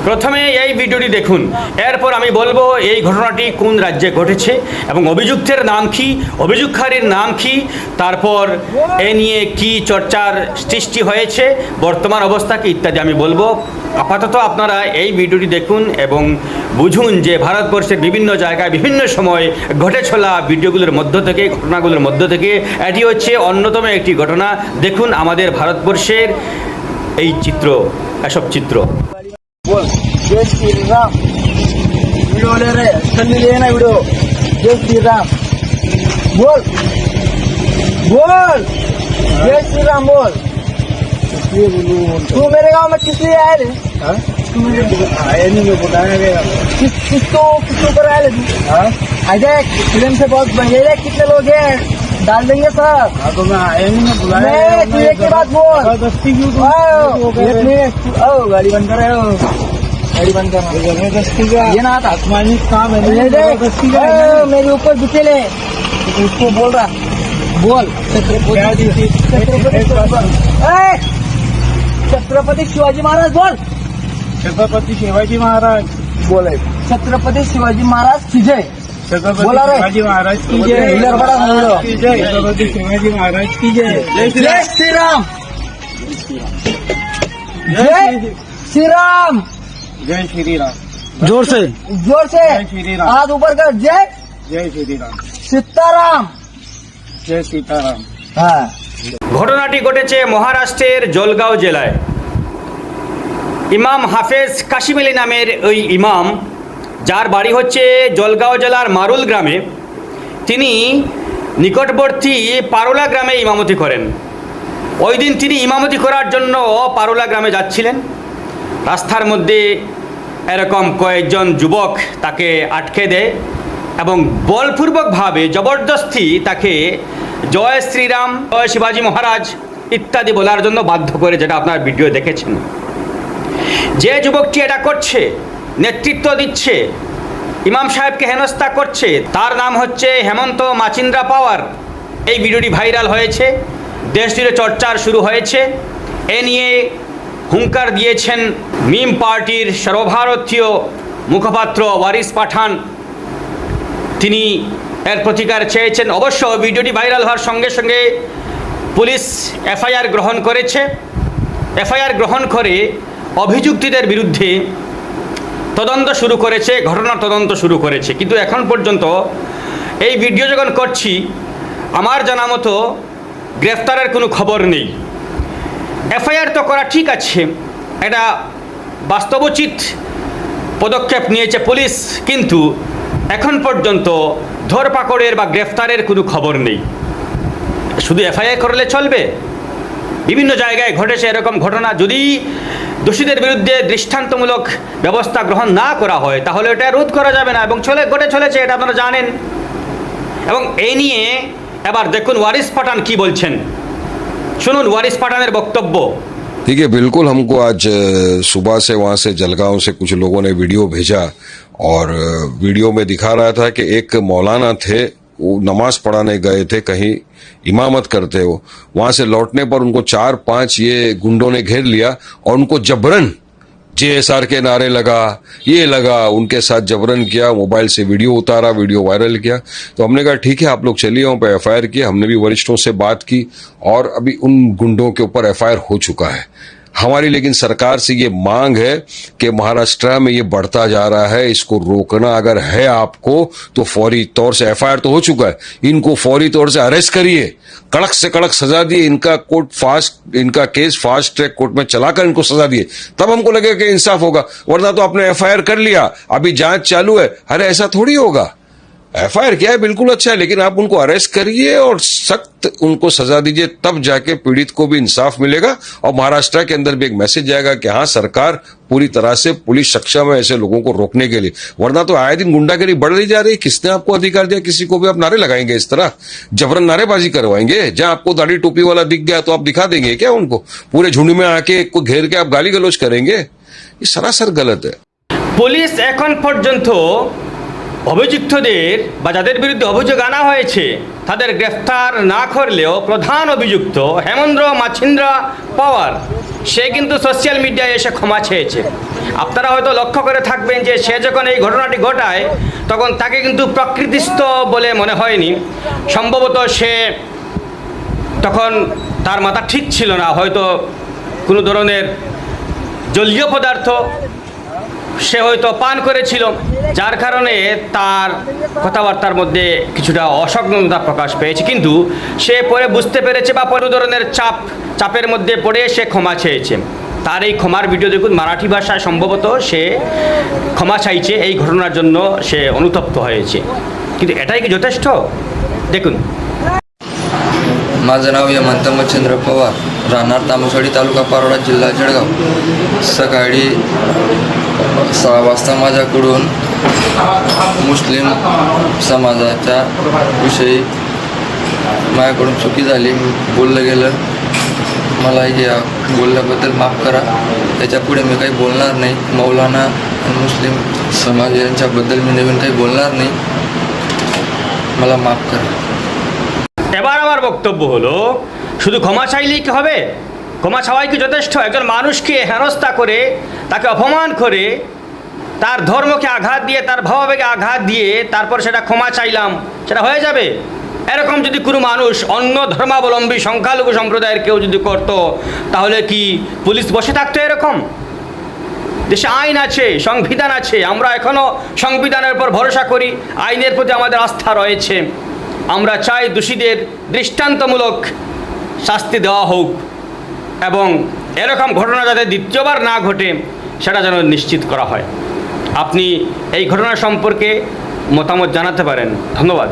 প্রথমে এই ভিডিওটি দেখুন, এরপর আমি বলবো এই ঘটনাটি কোন রাজ্যে ঘটেছে এবং অভিযুক্তের নাম কি, অভিযোগকারীর নাম কি, তারপর এ নিয়ে কি চর্চার সৃষ্টি হয়েছে, বর্তমান অবস্থা কি ইত্যাদি আমি বলবো। আপাতত আপনারা এই ভিডিওটি দেখুন এবং বুঝুন যে ভারতবর্ষের বিভিন্ন জায়গায় বিভিন্ন সময় ঘটে চলা ভিডিওগুলোর মধ্য থেকে, ঘটনাগুলোর মধ্য থেকে এটি হচ্ছে অন্যতম একটি ঘটনা। দেখুন আমাদের ভারতবর্ষের এই চিত্র, এসব চিত্র। बोल जय श्री राम वीडियो ले रहे चलने लिए ना वीडियो जय श्री राम बोल बोल जय श्री राम बोल तू मेरे गांव में किस लिए आए रे तू आए नहीं मैं बताया गया किसको कर आए तू आजा फिल्म से बहुत बढ़िया है कितने लोग हैं डाल देंगे सर तो मैं आया नहीं मैं बुलाया तू एक ही बात बोल जबरदस्ती क्यों गाड़ी बंद कर रहे हो गाड़ी बंद कर जबरदस्ती का ये ना आसमानी काम है जबरदस्ती का मेरे ऊपर बिचले उसको बोल रहा बोल छत्रपति शिवाजी महाराज बोल छत्रपति शिवाजी महाराज बोले छत्रपति शिवाजी महाराज की जय बोला रे शिवाजी महाराज की जय छत्रपति शिवाजी महाराज की जय जय श्री राम जय श्री राम जय श्री राम जोर से जय श्री राम हाथ ऊपर कर जय श्री राम सीताराम जय सीताराम हाँ। ঘটনাটি ঘটেছে মহারাষ্ট্রের জলগাঁও জেলায়। ইমাম হাফেজ কাশিম আলী নামের ওই ইমাম, যার বাড়ি হচ্ছে জলগাঁও জেলার মারুল গ্রামে, তিনি নিকটবর্তী পারোলা গ্রামে ইমামতি করেন। ওই দিন তিনি ইমামতি করার জন্য পারোলা গ্রামে যাচ্ছিলেন। রাস্তার মধ্যে এরকম কয়েকজন যুবক তাকে আটকে দেয় এবং বলপূর্বকভাবে জবরদস্তি তাকে জয় শ্রীরাম, জয় শিবাজি মহারাজ ইত্যাদি বলার জন্য বাধ্য করে, যেটা আপনার ভিডিও দেখেছেন। যে যুবকটি এটা করছে, নেতৃত্ব দিচ্ছে, ইমাম সাহেবকে হেনস্থা করছে, তার নাম হচ্ছে হেমন্ত মাচিন্দ্রা পাওয়ার। এই ভিডিওটি ভাইরাল হয়েছে, দেশ জুড়ে চর্চার শুরু হয়েছে। এ নিয়ে হুঙ্কার দিয়েছেন মিম পার্টির সর্বভারতীয় মুখপাত্র ওয়ারিস পাঠান। তিনি এর প্রতিকার চেয়েছেন। অবশ্য ভিডিওটি ভাইরাল হওয়ার সঙ্গে সঙ্গে পুলিশ এফআইআর গ্রহণ করেছে। এফআইআর গ্রহণ করে অভিযুক্তদের বিরুদ্ধে তদন্ত শুরু করেছে, ঘটনার তদন্ত শুরু করেছে। কিন্তু এখন পর্যন্ত এই ভিডিও যখন করছি, আমার জানা মতো গ্রেফতারের কোনো খবর নেই। এফআইআর তো করা ঠিক আছে, এটা বাস্তবোচিত পদক্ষেপ নিয়েছে পুলিশ, কিন্তু এখন পর্যন্ত ধরপাকড়ের বা গ্রেফতারের কোনো খবর নেই। শুধু এফআইআর করলে চলবে? বিভিন্ন জায়গায় ঘটেছে এরকম ঘটনা। যদি দোষীদের বিরুদ্ধে দৃষ্টান্তমূলক ব্যবস্থা গ্রহণ না করা হয়, তাহলে এটা রোধ করা যাবে না এবং ঘটে চলেছে, এটা আপনারা জানেন। এবং এই নিয়ে এবার দেখুন ওয়ারিস পাঠান কি বলছেন, শুনুন ওয়ারিস পাঠানের বক্তব্য। ठीक है, बिल्कुल। हमको आज सुबह से वहाँ से जलगांव से कुछ लोगों ने वीडियो भेजा और वीडियो में दिखा रहा था कि एक मौलाना थे, वो नमाज पढ़ाने गए थे, कहीं इमामत करते हो, वहां से लौटने पर उनको 4-5 ये गुंडों ने घेर लिया और उनको जबरन जेएसआर के नारे लगा, ये लगा, उनके साथ जबरन किया, मोबाइल से वीडियो उतारा, वीडियो वायरल किया। तो हमने कहा ठीक है, आप लोग चलिए, वहां पे एफआईआर किया। हमने भी वरिष्ठों से बात की और अभी उन गुंडों के ऊपर एफआईआर हो चुका है। हमारी लेकिन सरकार से ये मांग है कि महाराष्ट्र में ये बढ़ता जा रहा है, इसको रोकना अगर है आपको तो फौरी तौर से, एफआईआर तो हो चुका है, इनको फौरी तौर से अरेस्ट करिए, कड़क से कड़क सजा दिए, इनका केस फास्ट ट्रैक कोर्ट में चलाकर इनको सजा दिए, तब हमको लगेगा कि इंसाफ होगा। वरना तो आपने एफआईआर कर लिया, अभी जांच चालू है, अरे ऐसा थोड़ी होगा। एफआईआर क्या है, बिल्कुल अच्छा है, लेकिन आप उनको अरेस्ट करिए और सख्त उनको सजा दीजिए, तब जाके पीड़ित को भी इंसाफ मिलेगा और महाराष्ट्र के अंदर भी एक मैसेज जाएगा कि हाँ, सरकार पूरी तरह से पुलिस सक्षम है ऐसे लोगों को रोकने के लिए। वरना तो आए दिन गुंडागिरी बढ़ रही जा रही है। किसने आपको अधिकार दिया? किसी को भी आप नारे लगाएंगे इस तरह, जबरन नारेबाजी करवाएंगे? जहां आपको दाढ़ी टोपी वाला दिख गया तो आप दिखा देंगे क्या उनको? पूरे झुंड में आके को घेर के आप गाली गलौज करेंगे? ये सरासर गलत है। পুলিশ এখন পর্যন্ত অভিযুক্তদের বা যাদের বিরুদ্ধে অভিযোগ আনা হয়েছে তাদের গ্রেফতার না করলেও প্রধান অভিযুক্ত হেমেন্দ্র মাছিন্দ্র পাওয়ার সে কিন্তু সোশ্যাল মিডিয়ায় এসে ক্ষমা চেয়েছে। আপনারা হয়তো লক্ষ্য করে থাকবেন যে সে যখন এই ঘটনাটি ঘটায় তখন তাকে কিন্তু প্রকৃতিস্থ বলে মনে হয়নি। সম্ভবত সে তখন তার মাথা ঠিক ছিল না, হয়তো কোনো ধরনের জলীয় পদার্থ সে হয়তো পান করেছিল, যার কারণে তার কথাবার্তার মধ্যে কিছুটা অসংলগ্নতা প্রকাশ পেয়েছে। কিন্তু সে পরে বুঝতে পেরেছে বা কোনো ধরনের চাপের মধ্যে পড়ে সে ক্ষমা চেয়েছে। তার এই ক্ষমার ভিডিও দেখুন, মারাঠি ভাষায় সম্ভবত সে ক্ষমা চাইছে, এই ঘটনার জন্য সে অনুতপ্ত হয়েছে। কিন্তু এটাই কি যথেষ্ট? দেখুন। माझं नाव हेमंत मच्छिंद्र पवार, राहणार तामसवाडी तालुका पारोळा जिल्हा जळगाव. सकाळी 6 वाजता माझ्याकडून मुस्लिम समाजाच्या विषयी माझ्याकडून चुकी झाली, बोललं गेलं. मला या बोलल्याबद्दल माफ करा. त्याच्यापुढे मी काही बोलणार नाही. मौलाना आणि मुस्लिम समाज यांच्याबद्दल मी नवीन काही बोलणार नाही. मला माफ करा. এবার আমার বক্তব্য হলো, শুধু ক্ষমা চাইলেই কি হবে? ক্ষমা চাওয়াই কি যথেষ্ট? একজন মানুষকে হেনস্থা করে, তাকে অপমান করে, তার ধর্মকে আঘাত দিয়ে, তার ভাবাবেগে আঘাত দিয়ে তারপর সেটা ক্ষমা চাইলাম, সেটা হয়ে যাবে? এরকম যদি কোনো মানুষ অন্য ধর্মাবলম্বী সংখ্যালঘু সম্প্রদায়ের কেউ যদি করতো, তাহলে কি পুলিশ বসে থাকতো? এরকম দেশে আইন আছে, সংবিধান আছে, আমরা এখনও সংবিধানের উপর ভরসা করি, আইনের প্রতি আমাদের আস্থা রয়েছে। আমরা চাই দোষীদের দৃষ্টান্তমূলক শাস্তি দেওয়া হোক এবং এরকম ঘটনা যাতে দ্বিতীয়বার না ঘটে সেটা যেন নিশ্চিত করা হয়। আপনি এই ঘটনা সম্পর্কে মতামত জানাতে পারেন। ধন্যবাদ।